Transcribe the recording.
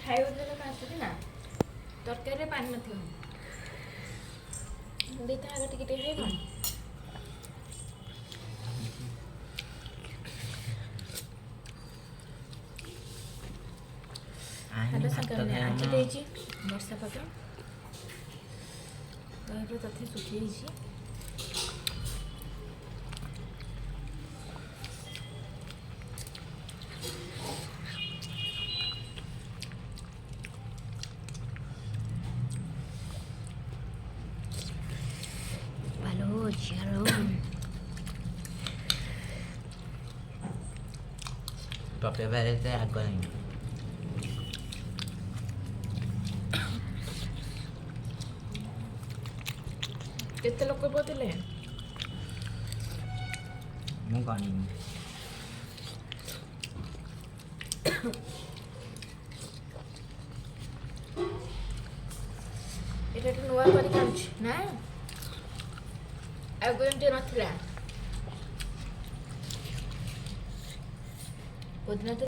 ଖାଇବା ଦେଲେ ଆସୁଛି ନା ତରକାରୀରେ ପାଣି ନଥିବ ଦେଇଥା ଆଗ ଟିକେ ଟିକେ ଖାଇବ ହ୍ୟାଲୋ ସାଙ୍ଗମାନେ ଆଜି ଦେଇଛି ବର୍ଷା ପାଗ ଦହିରେ ତଥାପି ଶୁଖିଯାଇଛି ପକେଇବାରେ ଏତେ ଆଗ ନାହିଁ କେତେ ଲୋକ ବୋଥିଲେ ମୁଁ ଗଣିନି এটা একটু নূଆ କରିକି ଆଣୁଛି ନା ଆଗରୁ ଏମିତି ନଥିଲା ପୋଦିନା ତ